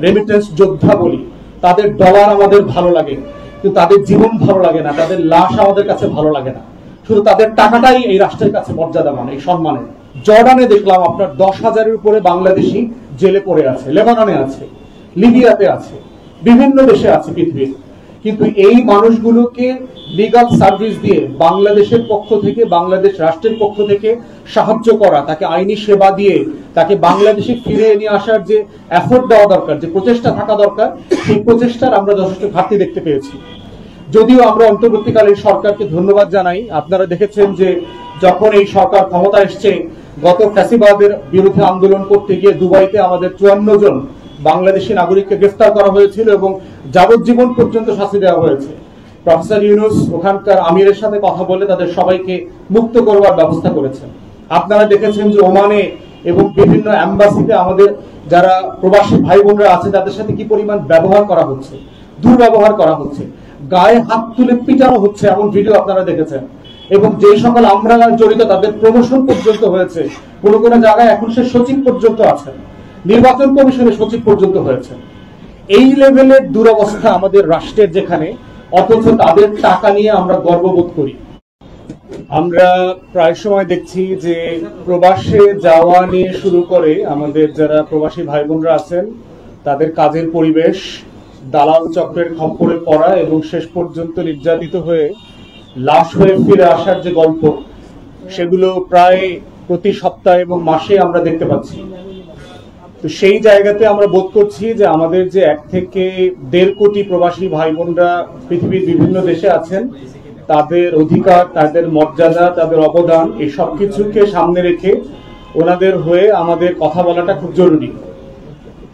Remittance যোদ্ধা বলি, তাদের ডলার আমাদের ভালো লাগে, কিন্তু তাদের জীবন ভালো লাগে না, তাদের লাশ আমাদের কাছে ভালো লাগে না। শুধু তাদের টাকাটাই এই রাষ্ট্রের কাছে মর্যাদামান, এই সম্মানের। জর্ডানে দেখলাম আপনার 10,000-এর উপরে বাংলাদেশি জেলে পড়ে আছে, লেবাননে আছে, লিবিয়াতে আছে, বিভিন্ন দেশে আছে পৃথিবীর। কিন্তু এই মানুষগুলোকে লিগাল সার্ভিস দিয়ে বাংলাদেশের পক্ষ থেকে, বাংলাদেশ রাষ্ট্রের পক্ষ থেকে সাহায্য করা, তাকে আইনি সেবা দিয়ে তাকে বাংলাদেশে ফিরিয়ে নিয়ে আসার যে এফোর্ট দেওয়া দরকার, যে প্রচেষ্টা থাকা দরকার, সেই প্রচেষ্টার আমরা যথেষ্ট ঘাটতি দেখতে পেয়েছি। যদিও আমরা অন্তর্বর্তীকালীন সরকারকে ধন্যবাদ জানাই। আপনারা দেখেছেন যে যখন এই সরকার ক্ষমতা এসছে, গত ফ্যাসিবাদের বিরুদ্ধে আন্দোলন করতে গিয়ে দুবাইতে আমাদের 54 জন বাংলাদেশি নাগরিককে গ্রেফতার করা হয়েছিল এবং যাবজ্জীবন পর্যন্ত শাস্তি দেওয়া হয়েছে। প্রফেসর ইউনূস ওখানকার আমিরের সাথে কথা বলে তাদের সবাইকে মুক্ত করবার ব্যবস্থা করেছেন। আপনারা দেখেছেন যে ওমানে এবং বিভিন্ন এম্বাসিতে আমাদের যারা প্রবাসী ভাই বোনরা আছে তাদের সাথে কি পরিমাণ ব্যবহার করা হচ্ছে, দুর্ব্যবহার করা হচ্ছে, গায়ে হাত তুলে পিটানো হচ্ছে, এমন ভিডিও আপনারা দেখেছেন। এবং যে সকল আমরা জড়িত তাদের প্রমোশন পর্যন্ত হয়েছে, কোনো কোনো জায়গায় এখন সে সচিব পর্যন্ত আছেন, নির্বাচন কমিশনের সচিব পর্যন্ত হয়েছে। এই লেভেলের দুরবস্থা আমাদের রাষ্ট্রের যেখানে, অথচ তাদের টাকা নিয়ে আমরা গর্ববোধ করি। আমরা প্রায় সময় দেখছি যে প্রবাসে যাওয়া নিয়ে শুরু করে আমাদের যারা প্রবাসী ভাই বোনরা আছেন তাদের কাজের পরিবেশ, দালাল চক্রের খপ্পরে পড়া এবং শেষ পর্যন্ত নির্যাতিত হয়ে লাশ হয়ে ফিরে আসার যে গল্প, সেগুলো প্রায় প্রতি সপ্তাহে এবং মাসে আমরা দেখতে পাচ্ছি। তো সেই জায়গাতে আমরা বোধ করছি যে আমাদের যে 1 থেকে 1.5 কোটি প্রবাসী ভাই বোনরা পৃথিবীর বিভিন্ন দেশে আছেন, তাদের অধিকার, তাদের মর্যাদা, তাদের অবদান, এই সব কিছুকে সামনে রেখে ওনাদের হয়ে আমাদের কথা বলাটা খুব জরুরি।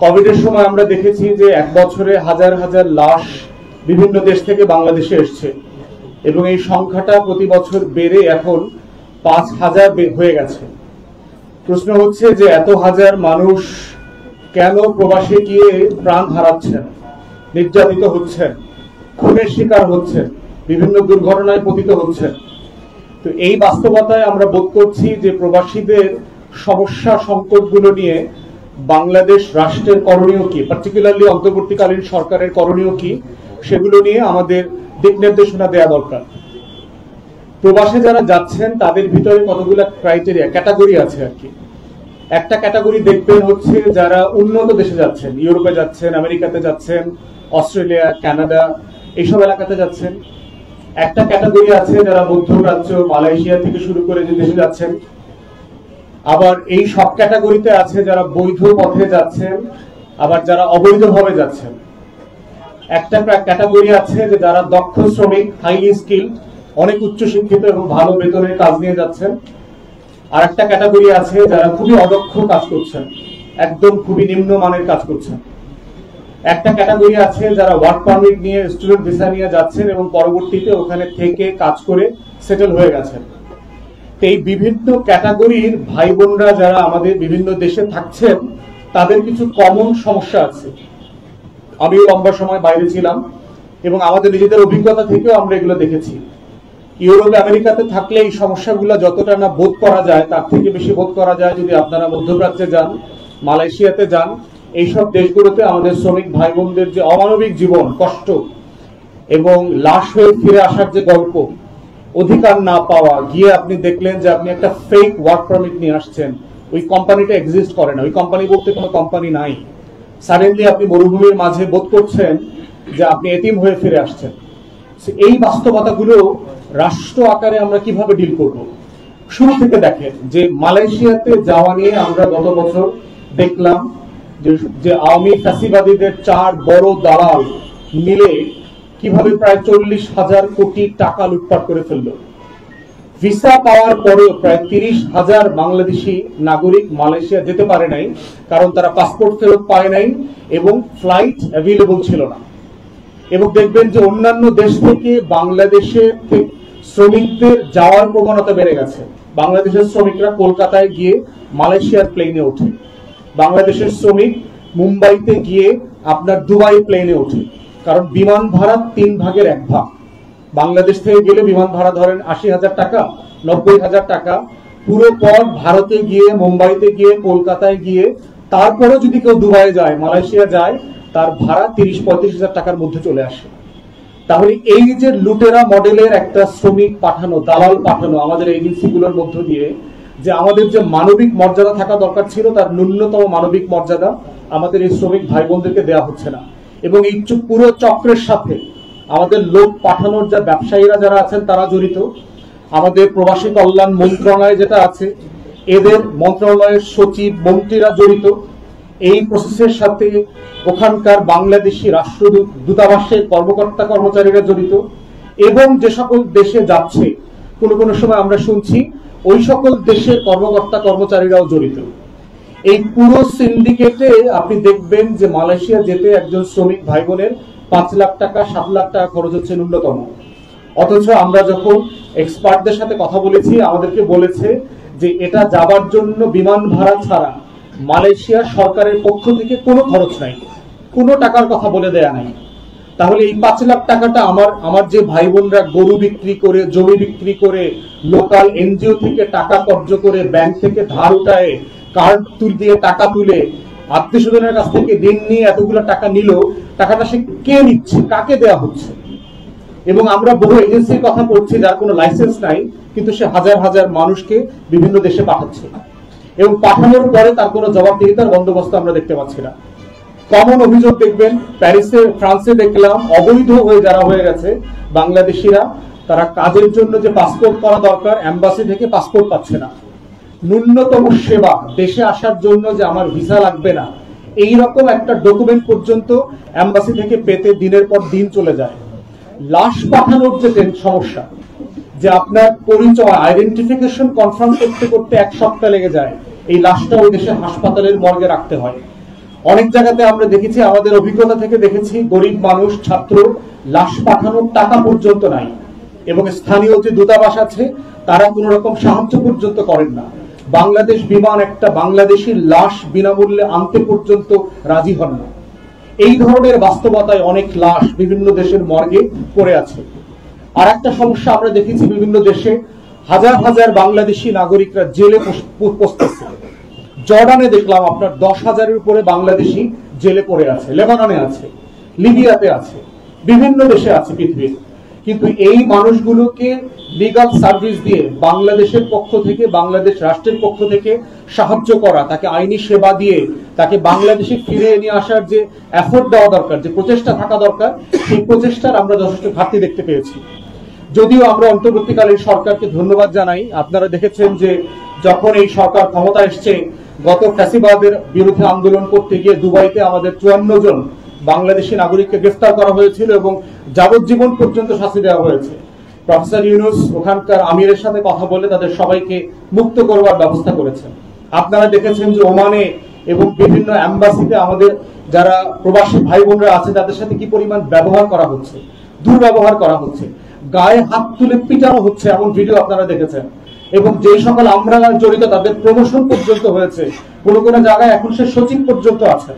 কোভিডের সময় আমরা দেখেছি যে 1 বছরে হাজার হাজার লাশ বিভিন্ন দেশ থেকে বাংলাদেশে এসছে এবং এই সংখ্যাটা প্রতি বছর বেড়ে এখন 5,000 হয়ে গেছে। প্রশ্ন হচ্ছে যে এত হাজার মানুষ কেন প্রবাসে গিয়ে প্রাণ হারাচ্ছেন, নির্যাতিত হচ্ছেন, খুনের শিকার হচ্ছেন, বিভিন্ন দুর্ঘটনায় পতিত হচ্ছেন। তো এই বাস্তবতায় আমরা বোধ করছি যে প্রবাসীদের সমস্যা সংকটগুলো নিয়ে বাংলাদেশ রাষ্ট্রের করণীয় কি, পার্টিকুলারলি অন্তর্বর্তীকালীন সরকারের করণীয় কি, সেগুলো নিয়ে আমাদের দিক নির্দেশনা দেওয়া দরকার। প্রবাসে যারা যাচ্ছেন তাদের ভিতরে কতগুলো ক্রাইটেরিয়া, ক্যাটাগরি আছে আর কি। একটা ক্যাটাগরি দেখবেন হচ্ছে যারা উন্নত দেশে যাচ্ছেন, ইউরোপে যাচ্ছেন, আমেরিকাতে যাচ্ছেন, অস্ট্রেলিয়া, কানাডা, এইসব এলাকাতে যাচ্ছেন। একটা ক্যাটাগরি আছে যারা মধ্যপ্রাচ্য, মালয়েশিয়া থেকে শুরু করে যে দেশে যাচ্ছেন। আবার এই সব ক্যাটাগরিতে আছে যারা বৈধ পথে যাচ্ছেন, আবার যারা অবৈধভাবে যাচ্ছেন। একটা ক্যাটাগরি আছে যে যারা দক্ষ শ্রমিক, হাইলি স্কিলড, অনেক উচ্চশিক্ষিত এবং ভালো বেতনের কাজ নিয়ে যাচ্ছেন। আর একটা ক্যাটাগরি আছে যারা খুবই অদক্ষ কাজ করছেন, একদম খুবই নিম্নমানের কাজ করছেন। একটা ক্যাটাগরি আছে যারা ওয়ার্ক পারমিট নিয়ে, স্টুডেন্ট ভিসা নিয়ে যাচ্ছেন এবং পরবর্তীতে ওখানে থেকে কাজ করে সেটেল হয়ে গেছেন। এই বিভিন্ন ক্যাটাগরির ভাই বোনরা যারা আমাদের বিভিন্ন দেশে থাকছেন তাদের কিছু কমন সমস্যা আছে। আমিও লম্বা সময় বাইরে ছিলাম এবং আমাদের নিজেদের অভিজ্ঞতা থেকেও আমরা এগুলো দেখেছি। ইউরোপে, আমেরিকাতে থাকলে এই সমস্যাগুলো যতটা না বোধ করা যায় তার থেকে বেশি বোধ করা যায় যদি আপনারা মধ্যপ্রাচ্যে যান, মালয়েশিয়াতে যান। এইসব দেশগুলোতে আমাদের শ্রমিক ভাই বোনদের যে অমানবিক জীবন, কষ্ট এবং লাশ হয়ে ফিরে আসার যে গল্প, অধিকার না পাওয়া, গিয়ে আপনি দেখলেন যে আপনি একটা ফেক ওয়ার্ক পারমিট নিয়ে আসছেন, ওই কোম্পানিটা এক্সিস্ট করে না, ওই কোম্পানি বলতে কোনো কোম্পানি নাই। সাডেনলি আপনি মরুভূমির মাঝে বোধ করছেন যে আপনি এতিম হয়ে ফিরে আসছেন। এই বাস্তবতাগুলো রাষ্ট্র আকারে আমরা কিভাবে ডিল করব? শুরু থেকে দেখেন যে মালয়েশিয়াতে যাওয়া নিয়ে আমরা গত বছর দেখলাম যে আওয়ামী ফ্যাসিবাদীদের 4 বড় দালাল মিলে কিভাবে প্রায় 40,000 কোটি টাকা লুটপাট করে ফেললো। ভিসা পাওয়ার পরেও প্রায় 30,000 বাংলাদেশি নাগরিক মালয়েশিয়া যেতে পারে নাই, কারণ তারা পাসপোর্ট ফেরত পায় নাই এবং ফ্লাইট অ্যাভেলেবল ছিল না। এবং দেখবেন যে অন্যান্য দেশ থেকে বাংলাদেশে শ্রমিকদের যাওয়ার প্রবণতা বেড়ে গেছে। বাংলাদেশের শ্রমিকরা কলকাতায় গিয়ে মালয়েশিয়ার প্লেনে ওঠে, বাংলাদেশের শ্রমিক মুম্বাইতে গিয়ে আপনার দুবাই প্লেনে ওঠে, কারণ বিমান ভাড়া 3 ভাগের 1 ভাগ। বাংলাদেশ থেকে গেলে বিমান ভাড়া ধরেন 80,000 টাকা, 90,000 টাকা। পুরো পথ ভারতে গিয়ে, মুম্বাইতে গিয়ে, কলকাতায় গিয়ে তারপরে যদি কেউ দুবাই যায়, মালয়েশিয়া যায়, তার ভাড়া 30-35 হাজার টাকার মধ্যে চলে আসে। তাহলে এই যে লুটেরা মডেলের একটা শ্রমিক পাঠানো, দালাল পাঠানো আমাদের এজেন্সিগুলোর মধ্য দিয়ে, যে আমাদের যে মানবিক মর্যাদা থাকা দরকার ছিল তার ন্যূনতম মানবিক মর্যাদা আমাদের এই শ্রমিক ভাই বোনদেরকে দেওয়া হচ্ছে না। এবং এই পুরো চক্রের সাথে আমাদের লোক পাঠানোর যা ব্যবসায়ীরা যারা আছেন তারা জড়িত, আমাদের প্রবাসী কল্যাণ মন্ত্রণালয় যেটা আছে এদের মন্ত্রণালয়ের সচিব মন্ত্রীরা জড়িত এই প্রসেসের সাথে, ওখানকার বাংলাদেশি রাষ্ট্রদূতাবাসের কর্মকর্তা কর্মচারীরা জড়িত, এবং যে সকল দেশে যাচ্ছে কোনো কোনো সময় আমরা শুনছি ওই সকল দেশের কর্মকর্তা কর্মচারীরাও জড়িত। এই পুরো সিন্ডিকেটে আপনি দেখবেন যে মালয়েশিয়া যেতে একজন শ্রমিক ভাই বোনের 5 লাখ টাকা 7 লাখ টাকা খরচ হচ্ছে ন্যূনতম। অথচ আমরা যখন এক্সপার্টদের সাথে কথা বলেছি আমাদেরকে বলেছে যে এটা যাবার জন্য বিমান ভাড়া ছাড়া মালয়েশিয়া সরকারের পক্ষ থেকে কোনো খরচ নাই, কোনো টাকার কথা বলে দেয়া নাই। তাহলে এই 5 লাখ টাকাটা আমার যে ভাই বোনরা গরু বিক্রি করে, জমি বিক্রি করে, লোকাল এনজিও থেকে টাকা কর্জ করে, ব্যাংক থেকে ধার উঠায়, কার্ড দিয়ে টাকা তুলে, আত্মীয় স্বজনের কাছ থেকে ঋণ নিয়ে এতগুলো টাকা নিল, টাকাটা সে কে নিচ্ছে, কাকে দেয়া হচ্ছে? এবং আমরা বহু এজেন্সির কথা বলছি যার কোনো লাইসেন্স নাই, কিন্তু সে হাজার হাজার মানুষকে বিভিন্ন দেশে পাঠাচ্ছে, এবং পাঠানোর পরে তার কোনো জবাবদিহিতার বন্দোবস্ত আমরা দেখতে পাচ্ছি না। কমন অভিযোগ দেখবেন প্যারিসে, ফ্রান্সে দেখলাম অবৈধ হয়ে যারা হয়ে গেছে বাংলাদেশিরা, তারা কাজের জন্য যে পাসপোর্ট করা দরকার এম্বাসি থেকে পাসপোর্ট পাচ্ছে না। ন্যূনতম সেবা দেশে আসার জন্য যে আমার ভিসা লাগবে না এই রকম একটা ডকুমেন্ট পর্যন্ত এম্বাসি থেকে পেতে দিনের পর দিন চলে যায়। লাশ পাঠানোর যে সমস্যা, যে আপনার পরিচয় আইডেন্টিফিকেশন কনফার্ম করতে করতে 1 সপ্তাহ লেগে যায়, এই লাশটা ওই দেশের হাসপাতালের মর্গে রাখতে হয়। অনেক জায়গাতে আমরা দেখেছি, আমাদের অভিজ্ঞতা থেকে দেখেছি, গরিব মানুষ, ছাত্র, লাশ পাঠানোর টাকা পর্যন্ত নাই, এবং স্থানীয় যে দূতাবাস আছে তারা কোন রকম সাহায্য পর্যন্ত করেন না। বাংলাদেশ বিমান একটা বাংলাদেশির লাশ বিনামূল্যে আনতে পর্যন্ত রাজি হন না। এই ধরনের বাস্তবতায় অনেক লাশ বিভিন্ন দেশের মর্গে পড়ে আছে। আর একটা সমস্যা আমরা দেখেছি, বিভিন্ন দেশে হাজার হাজার বাংলাদেশি নাগরিকরা জেলে পচতেছে। জর্ডানে দেখলাম আপনার 10,000-এর উপরে বাংলাদেশি জেলে পড়ে আছে, লেবাননে আছে, লিবিয়াতে আছে, বিভিন্ন দেশে আছে পৃথিবীর। কিন্তু এই মানুষগুলোকে লিগাল সার্ভিস দিয়ে বাংলাদেশের পক্ষ থেকে, বাংলাদেশ রাষ্ট্রের পক্ষ থেকে সাহায্য করা, তাকে আইনি সেবা দিয়ে তাকে বাংলাদেশে ফিরে নিয়ে আসার যে এফোর্ট দেওয়া দরকার, যে প্রচেষ্টা থাকা দরকার, সেই প্রচেষ্টার আমরা যথেষ্ট ঘাটতি দেখতে পেয়েছি। যদিও আমরা অন্তর্বর্তীকালীন সরকারকে ধন্যবাদ জানাই। আপনারা দেখেছেন যে যখন এই সরকার ক্ষমতা এসছে, গত ফ্যাসিবাদের বিরুদ্ধে আন্দোলন করতে গিয়ে দুবাইতে আমাদের 54 জন বাংলাদেশি নাগরিককে গ্রেফতার করা হয়েছিল এবং যাবজ্জীবন পর্যন্ত শাস্তি দেওয়া হয়েছে। প্রফেসর ইউনূস ওখানকার আমিরের সাথে কথা বলে তাদের সবাইকে মুক্ত করবার ব্যবস্থা করেছেন। আপনারা দেখেছেন যে ওমানে এবং বিভিন্ন এম্বাসিতে আমাদের যারা প্রবাসী ভাই বোনরা আছে তাদের সাথে কি পরিমাণ ব্যবহার করা হচ্ছে, দুর্ব্যবহার করা হচ্ছে, গায়ে হাত তুলে পিটানো হচ্ছে, এমন ভিডিও আপনারা দেখেছেন। এবং যে সকল আমরা জড়িত তাদের প্রমোশন পর্যন্ত হয়েছে, কোন কোন জায়গায় এখন সে সচিব পর্যন্ত আছেন,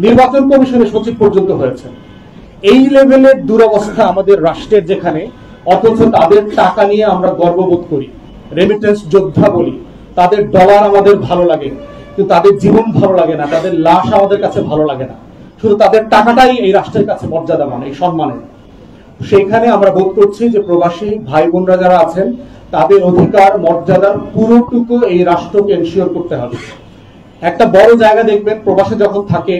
নির্বাচন কমিশনের সচিব পর্যন্ত হয়েছে। এই লেভেলের দুরবস্থা আমাদের রাষ্ট্রের যেখানে, অথচ তাদের টাকা নিয়ে আমরা গর্ববোধ করি, রেমিটেন্স যোদ্ধা বলি, তাদের ডলার আমাদের ভালো লাগে, কিন্তু তাদের জীবন ভালো লাগে না, তাদের লাশ আমাদের কাছে ভালো লাগে না। শুধু তাদের টাকাটাই এই রাষ্ট্রের কাছে মর্যাদাবান, এই সম্মানের। সেইখানে আমরা বোধ করছি যে প্রবাসী ভাই বোনরা যারা আছেন তাদের অধিকার মর্যাদার পুরোটুকু এই রাষ্ট্রকে এনশিওর করতে হবে। একটা বড় জায়গা দেখবেন প্রবাসে যখন থাকে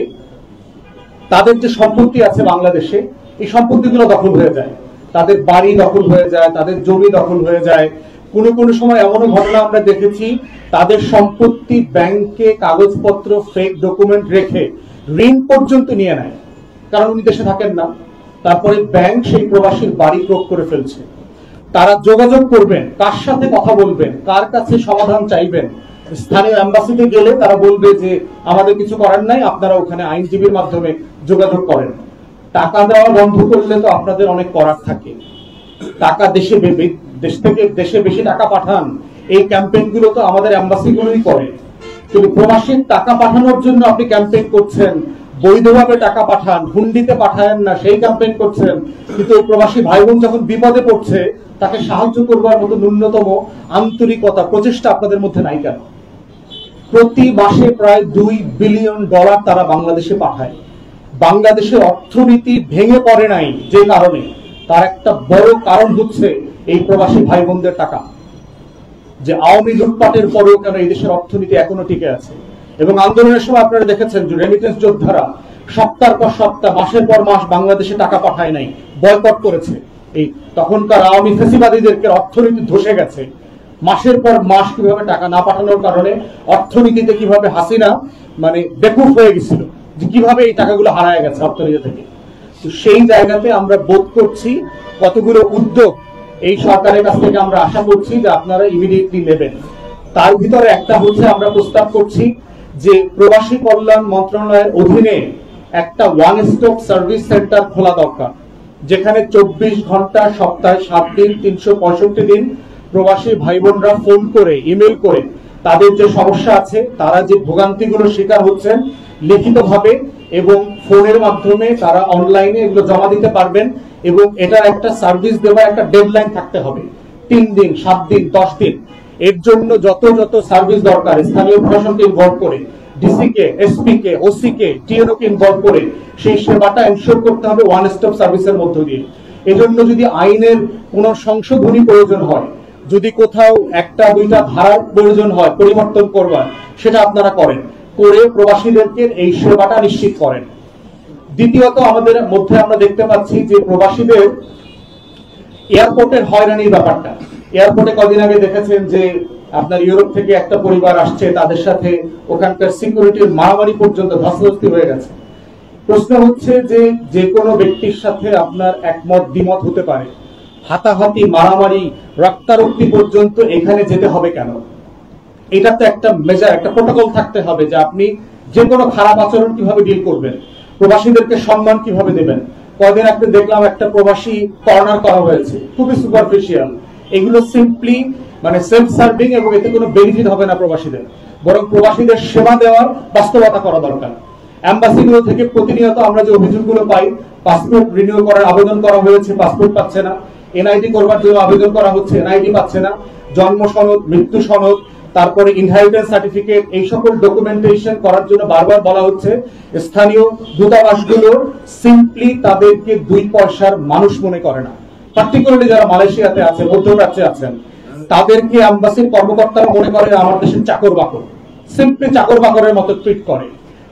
তাদের যে সম্পত্তি আছে বাংলাদেশে, এই সম্পত্তিগুলো দখল হয়ে যায়, তাদের বাড়ি দখল হয়ে যায়, তাদের জমি দখল হয়ে যায়। কোনো কোনো সময় এমনও ঘটনা আমরা দেখেছি, তাদের সম্পত্তি ব্যাংকে কাগজপত্র ফেক ডকুমেন্ট রেখে ঋণ পর্যন্ত নিয়ে নেয়, কারণ উনি দেশে থাকেন না। তারপরে ব্যাংক সেই প্রবাসীর বাড়ি ক্রোক করে ফেলছে। তারা যোগাযোগ করবেন, কার সাথে কথা বলবেন, কার কাছে সমাধান চাইবেন। স্থানীয় এম্বাসিতে গেলে তারা বলবে যে আমাদের কিছু করার নাই, আপনারা ওখানে আইনজীবীর মাধ্যমে যোগাযোগ করেন। টাকা দেওয়া বন্ধ করলে তো আপনাদের অনেক করার থাকে। টাকা দেশ থেকে দেশে বেশি টাকা পাঠান, এই ক্যাম্পেইন গুলো তো আমাদের এম্বাসিগুলোই করে। কিন্তু প্রবাসীর টাকা পাঠানোর জন্য আপনি ক্যাম্পেইন করছেন, বৈধভাবে টাকা পাঠান, হুন্ডিতে পাঠায়েন না, সেই ক্যাম্পেইন করছেন। কিন্তু ওই প্রবাসী ভাই বোন যখন বিপদে পড়ছে তাকে সাহায্য করবার মতো ন্যূনতম আন্তরিকতা, প্রচেষ্টা আপনাদের মধ্যে নাই কেন? প্রতি মাসে প্রায় $2 বিলিয়ন তারা বাংলাদেশে পাঠায়। বাংলাদেশের অর্থনীতি ভেঙে পড়ে নাই যে কারণে, তার একটা বড় কারণ হচ্ছে এই প্রবাসী ভাই বোনদের টাকা। যে আওয়ামী লুটপাটের পরেও কেন এই দেশের অর্থনীতি এখনো টিকে আছে। এবং আন্দোলনের সময় আপনারা দেখেছেন যে রেমিটেন্স যোদ্ধারা সপ্তাহের পর সপ্তাহ, মাসের পর মাস বাংলাদেশে টাকা পাঠায় নাই, বয়কট করেছে। এই তখনকার আওয়ামী ফ্যাসিবাদীদেরকে অর্থনীতি ধসে গেছে। মাসের পর মাস কিভাবে টাকা না পাঠানোর কারণে অর্থনীতিতে কিভাবে হাসিনা মানে বেকুফ হয়ে গেছিল, যে কিভাবে এই টাকাগুলো হারায় গেছে অর্থনীতি থেকে। তো সেই জায়গাতে আমরা বোধ করছি কতগুলো উদ্যোগ এই সরকারের কাছ থেকে আমরা আশা করছি যে আপনারা ইমিডিয়েটলি নেবেন। তার ভিতরে একটা হচ্ছে আমরা প্রস্তাব করছি যে প্রবাসী কল্যাণ মন্ত্রণালয়ের অধীনে একটা ওয়ান স্টপ সার্ভিস সেন্টার খোলা দরকার, যেখানে 24 ঘন্টা সপ্তাহে 7 দিন 365 দিন প্রবাসী ভাই বোনরা ফোন করে, ইমেল করে তাদের যে সমস্যা আছে, তারা যে ভোগান্তিগুলো শিকার হচ্ছেন লিখিতভাবে এবং ফোনের মাধ্যমে তারা অনলাইনে এগুলো জমা দিতে পারবেন। এবং এটার একটা সার্ভিস দেওয়ার একটা ডেডলাইন থাকতে হবে, 3 দিন 7 দিন 10 দিন। এর জন্য যত যত সার্ভিস দরকার স্থানীয় প্রশাসনকে ইনভলভ করে, ডিসি কে, এসপি কে, ওসি কে, টিএনও কে ইনভলভ করে সেই সেবাটা এনশিওর করতে হবে ওয়ান স্টপ সার্ভিসের মধ্য দিয়ে। এজন্য যদি আইনের কোন সংশোধনী প্রয়োজন হয়, যদি কোথাও একটা দুইটা ধারার প্রয়োজন হয় পরিবর্তন করবার, সেটা আপনারা করেন, করে প্রবাসীদেরকে এই সেবাটা নিশ্চিত করেন। দ্বিতীয়ত আমাদের মধ্যে আমরা দেখতে পাচ্ছি যে প্রবাসীদের এয়ারপোর্টের হয়রানির ব্যাপারটা। এয়ারপোর্টে কদিন আগে দেখেছেন যে আপনার ইউরোপ থেকে একটা পরিবার আসছে, তাদের সাথে ওখানকার সিকিউরিটির মারামারি পর্যন্ত ধস্তাধস্তি হয়ে গেছে। প্রশ্ন হচ্ছে যে যে কোনো ব্যক্তির সাথে আপনার একমত দ্বিমত হতে পারে, হাতাহাতি মারামারি রক্তারক্তি পর্যন্ত এখানে যেতে হবে কেন? এটা তো একটা মেজার, একটা প্রোটোকল থাকতে হবে যে আপনি যে কোনো খারাপ আচরণ কিভাবে ডিল করবেন, প্রবাসীদেরকে সম্মান কিভাবে দেবেন। কদিন আগে দেখলাম একটা প্রবাসী কর্নার করা হয়েছে, খুবই সুপারফিশিয়াল। এগুলো সিম্পলি মানে সেলফ সার্ভিং এবং এতে কোনো বেনিফিট হবে না প্রবাসীদের, বরং প্রবাসীদের সেবা দেওয়ার বাস্তবতা করা দরকার। এম্বাসিগুলো থেকে প্রতিনিয়ত আমরা যে অভিযোগগুলো পাই, পাসপোর্ট রিনিউ করার আবেদন করা হয়েছে, পাসপোর্ট পাচ্ছে না, এনআইডি করবার জন্য আবেদন করা হচ্ছে, এনআইডি পাচ্ছে না, জন্ম সনদ, মৃত্যু সনদ, তারপরে ইনহেরিটেন্স সার্টিফিকেট, এই সকল ডকুমেন্টেশন করার জন্য বারবার বলা হচ্ছে। স্থানীয় দূতাবাসগুলো সিম্পলি তাদেরকে 2 পয়সার মানুষ মনে করে না। পার্টিকুলারলি যারা মালয়েশিয়াতে আছে, মধ্যপ্রাচ্যে আছেন, তাদেরকে এম্বাসির কর্মকর্তারা মনে করে আমার দেশের চাকর বাকর, সিম্পলি চাকর বাকরের মতো ট্রিট করে।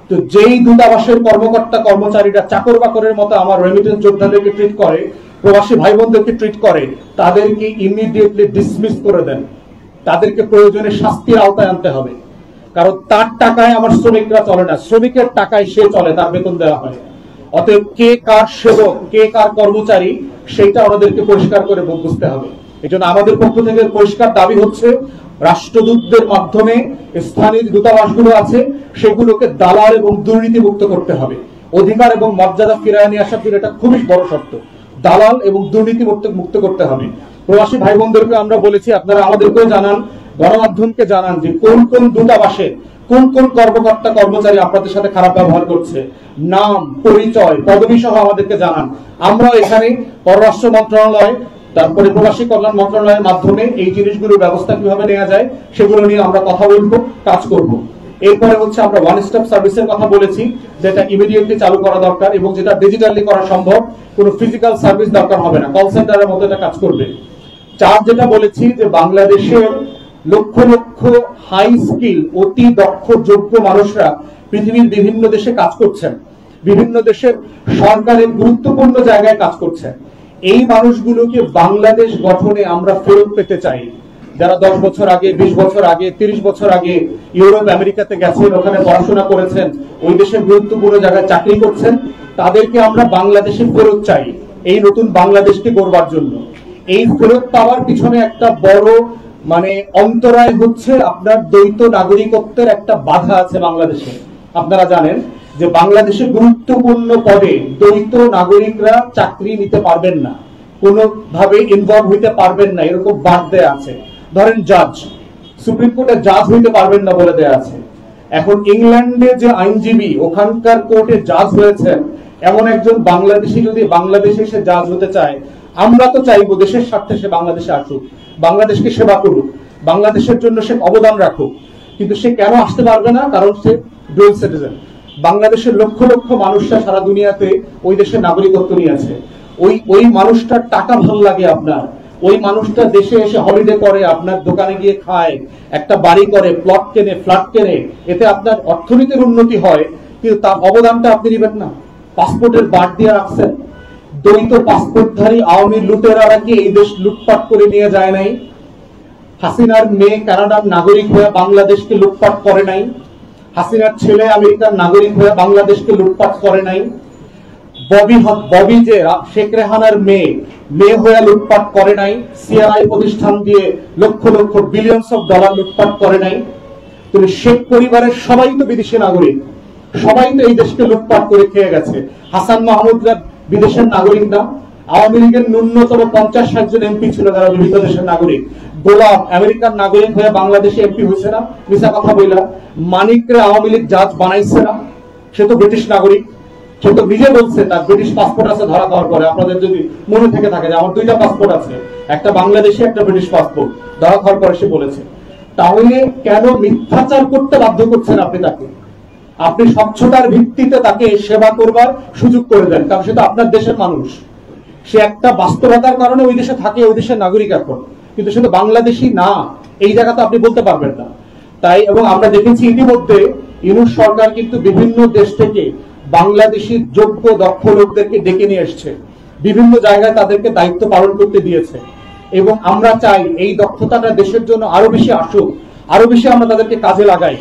তো যেই দূতাবাসের কর্মকর্তা কর্মচারীরা চাকর বাকরের মতো আমার রেমিটেন্স যোদ্ধাদেরকে ট্রিট করে, প্রবাসী ভাই বোনদেরকে ট্রিট করে, তাদেরকে ইমিডিয়েটলি ডিসমিস করে দেন। তাদেরকে প্রয়োজনে শাস্তির আওতায় আনতে হবে, কারণ তার টাকায় আমার শ্রমিকরা চলে না, শ্রমিকের টাকায় সে চলে, তার বেতন দেওয়া হয়। অতএব কে কার সেবক, কে কার কর্মচারী, সেইটা ওনাদেরকে পরিষ্কার করে বুঝতে হবে। এই জন্য আমাদের পক্ষ থেকে পরিষ্কার দাবি হচ্ছে রাষ্ট্রদূতদের মাধ্যমে স্থানীয় দূতাবাসগুলো আছে সেগুলোকে দালাল এবং দুর্নীতি মুক্ত করতে হবে। অধিকার এবং মর্যাদা ফিরিয়ে নিয়ে আসার জন্য এটা খুবই বড় শর্ত, দালাল এবং দুর্নীতি মুক্ত করতে হবে। প্রবাসী ভাই বোনদেরকে আমরা বলেছি, আপনারা আমাদেরকেও জানান, গণমাধ্যমকে জানান যে কোন কোন দূতাবাসে কোন কোন কর্মকর্তা কর্মচারী আপনাদের সাথে খারাপ ব্যবহার করছে, নাম, পরিচয়, পদবি সহ আমাদেরকে জানান। আমরা এখানে পররাষ্ট্র মন্ত্রণালয়, তারপরে প্রবাসী কল্যাণ মন্ত্রণালয়ের মাধ্যমে এই জিনিসগুলোর ব্যবস্থা কিভাবে নেওয়া যায় সেগুলো নিয়ে আমরা কথা বলবো, কাজ করব। এরপরে হচ্ছে আমরা ওয়ান স্টপ সার্ভিসের কথা বলেছি, যেটা ইমিডিয়েটলি চালু করা দরকার এবং যেটা ডিজিটালি করা সম্ভব, কোনো ফিজিক্যাল সার্ভিস দরকার হবে না, কল সেন্টারের মতো এটা কাজ করবে। 4 যেটা বলেছি যে বাংলাদেশের লক্ষ লক্ষ হাই স্কিল, অতি দক্ষ, যোগ্য মানুষরা পৃথিবীর বিভিন্ন দেশে কাজ করছেন, বিভিন্ন দেশের সরকারের গুরুত্বপূর্ণ জায়গায় কাজ করছেন। এই মানুষগুলোকে বাংলাদেশ গঠনে আমরা ফেরত পেতে চাই। যারা 10 বছর আগে, 20 বছর আগে, 30 বছর আগে ইউরোপ আমেরিকাতে গেছেন, ওখানে পড়াশোনা করেছেন, ওই দেশের গুরুত্বপূর্ণ জায়গায় চাকরি করছেন, তাদেরকে আমরা বাংলাদেশে ফেরত চাই এই নতুন বাংলাদেশকে গড়বার জন্য। এই ফেরত পাওয়ার পিছনে একটা বড় মানে অন্তরায় হচ্ছে আপনার দ্বৈত নাগরিকত্বের একটা বাধা আছে বাংলাদেশে। আপনারা জানেন যে বাংলাদেশের গুরুত্বপূর্ণ পদে দ্বৈত নাগরিকরা চাকরি নিতে পারবেন না, কোনোভাবে ইনভলভ হইতে পারবেন না, এরকম বাদ দেয়া আছে। ধরেন জাজ, সুপ্রিম কোর্টে জাজ হইতে পারবেন না বলে দেয়া আছে। এখন ইংল্যান্ডে যে আইনজীবী ওখানকার কোর্টে জাজ হয়েছেন, এমন একজন বাংলাদেশি যদি বাংলাদেশে সে জাজ হতে চায়, আমরা তো চাইবো দেশের স্বার্থে সে বাংলাদেশে আসুক, বাংলাদেশকে সেবা করুক, বাংলাদেশের জন্য সে অবদান রাখুক। কিন্তু সে কেন আসতে পারবে না? কারণ সে ডুয়াল সিটিজেন। বাংলাদেশের লক্ষ লক্ষ মানুষরা সারা দুনিয়াতে ওই দেশের নাগরিকত্ব নিয়েছে। ওই মানুষটার টাকা ভালো লাগে আপনার, ওই মানুষটা দেশে এসে হলিডে করে, আপনার দোকানে গিয়ে খায়, একটা বাড়ি করে, প্লট কেনে, ফ্ল্যাট কেনে, এতে আপনার অর্থনীতির উন্নতি হয়, কিন্তু তার অবদানটা আপনি নেবেন না। পাসপোর্টের বাদ দিয়ে রাখছেন। দ্বৈত পাসপোর্টধারী আওয়ামী লুটেরারা কি এই দেশ লুটপাট করে নিয়ে যায় নাই? হাসিনার মেয়ে কানাডার নাগরিক হয়ে বাংলাদেশকে লুটপাট করে নাই? হাসিনার ছেলে আমেরিকার নাগরিক হয়ে বাংলাদেশকে লুটপাট করে নাই? ববি যে শেখ রেহানার মেয়ে হয়ে লুটপাট করে নাই? সিআরআই প্রতিষ্ঠান দিয়ে lakh lakh billions of dollar লুটপাট করে নাই? তুমি শেখ পরিবারের সবাই তো বিদেশি নাগরিক, সবাই তো এই দেশকে লুটপাট করে খেয়ে গেছে। হাসান মাহমুদরা বিদেশের নাগরিক না? আওয়ামী লীগের ন্যূনতম 50-60 জন এমপি ছিল যারা বিভিন্ন দেশের নাগরিক। গোলাম আমেরিকার নাগরিক হয়ে বাংলাদেশে এমপি হয়েছে না? মিছা কথা বইলা। মানিকরে আওয়ামী লীগ জাজ বানাইছে না? সে তো ব্রিটিশ নাগরিক। সে তো নিজে বলছে তার ব্রিটিশ পাসপোর্ট আছে ধরা খাওয়ার পরে। আপনাদের যদি মনে থেকে থাকে যে আমার 2টা পাসপোর্ট আছে, একটা বাংলাদেশি, একটা ব্রিটিশ পাসপোর্ট, ধরা খাওয়ার পরে সে বলেছে। তাহলে কেন মিথ্যাচার করতে বাধ্য করছেন আপনি তাকে? আপনি স্বচ্ছতার ভিত্তিতে তাকে সেবা করবার সুযোগ করে দেন, কারণ সে তো আপনার দেশের মানুষ। সে একটা বাস্তবতার কারণে ওই দেশে থাকে, ওই দেশের নাগরিক এখন, কিন্তু সে তো বাংলাদেশি না। এই জায়গাতে আপনি বলতে পারবেন না। তাই এবং আমরা দেখেছি ইতিমধ্যে ইউনূস সরকার কিন্তু বিভিন্ন দেশ থেকে বাংলাদেশি যোগ্য দক্ষ লোকদেরকে ডেকে নিয়ে এসছে, বিভিন্ন জায়গায় তাদেরকে দায়িত্ব পালন করতে দিয়েছে। এবং আমরা চাই এই দক্ষতাটা দেশের জন্য আরো বেশি আসুক, আরো বেশি আমরা তাদেরকে কাজে লাগাই।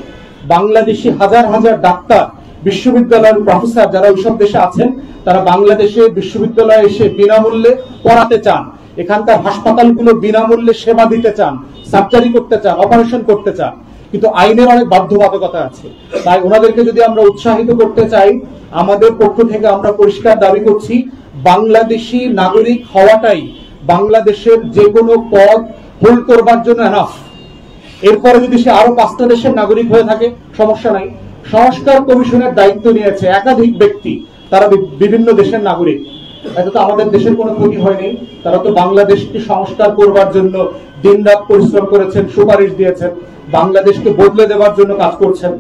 বাংলাদেশি হাজার হাজার ডাক্তার, বিশ্ববিদ্যালয়ের প্রফেসর যারা ওইসব দেশে আছেন, তারা বাংলাদেশে বিশ্ববিদ্যালয়ে এসে বিনামূল্যে পড়াতে চান, এখানকার হাসপাতালগুলো বিনামূল্যে সেবা দিতে চান, সার্জারি করতে চান, অপারেশন করতে চান, কিন্তু আইনের অনেক বাধ্যবাধকতা আছে। তাই ওনাদেরকে যদি আমরা উৎসাহিত করতে চাই, আমাদের পক্ষ থেকে আমরা পরিষ্কার দাবি করছি, বাংলাদেশি নাগরিক হওয়াটাই বাংলাদেশের যে কোনো পদ হোল্ড করবার জন্য এনাফ। এরপরে যদি সে আরো 5টা দেশের নাগরিক হয়ে থাকে সমস্যা নাই। সংস্কার কমিশনের দায়িত্ব নিয়েছে একাধিক ব্যক্তি, তারা বিভিন্ন দেশের নাগরিক। এতে তো আমাদের দেশের কোনো ক্ষতি হয়নি। তারা তো বাংলাদেশকে সংস্কার করবার জন্য দিনরাত পরিশ্রম করেছেন, সুপারিশ দিয়েছেন, বাংলাদেশকে বদলে দেওয়ার জন্য কাজ করছেন।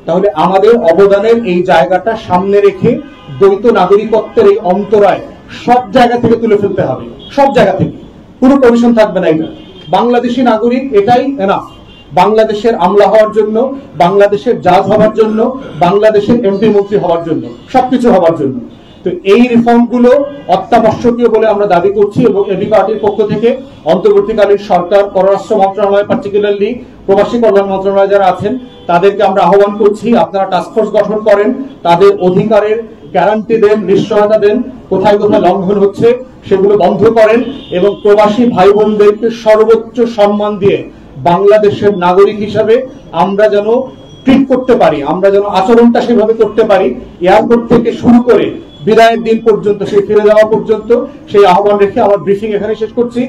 তাহলে আমাদের অবদানের এই জায়গাটা সামনে রেখে দ্বৈত নাগরিকত্বের এই অন্তরায় সব জায়গা থেকে তুলে ফেলতে হবে, সব জায়গা থেকে। কোনো কমিশন থাকবে না। এটা বাংলাদেশি নাগরিক, এটাই এনাফ বাংলাদেশের আমলা হওয়ার জন্য, বাংলাদেশের জাজ হওয়ার জন্য, বাংলাদেশের এমপি মন্ত্রী হওয়ার জন্য, সবকিছু হওয়ার জন্য। তো এই রিফর্ম গুলো অত্যাবশ্যকীয় বলে আমরা দাবি করছি এবং এবি পার্টির পক্ষ থেকে অন্তর্বর্তীকালীন সরকার, পররাষ্ট্র মন্ত্রণালয়, পার্টিকুলারলি প্রবাসী কল্যাণ মন্ত্রণালয় যারা আছেন তাদেরকে আমরা আহ্বান করছি, আপনারা টাস্কফোর্স গঠন করেন, তাদের অধিকারের গ্যারান্টি দেন, নিশ্চয়তা দেন, কোথায় কোথায় লঙ্ঘন হচ্ছে সেগুলো বন্ধ করেন এবং প্রবাসী ভাই বোনদেরকে সর্বোচ্চ সম্মান দিয়ে বাংলাদেশের নাগরিক হিসাবে আমরা যেন ট্রিট করতে পারি, আমরা যেন আচরণটা সেভাবে করতে পারি। এয়ারপোর্ট থেকে শুরু করে বিদায়ের দিন পর্যন্ত, সেই ফিরে যাওয়া পর্যন্ত সেই আহ্বান রেখে আমার ব্রিফিং এখানে শেষ করছি।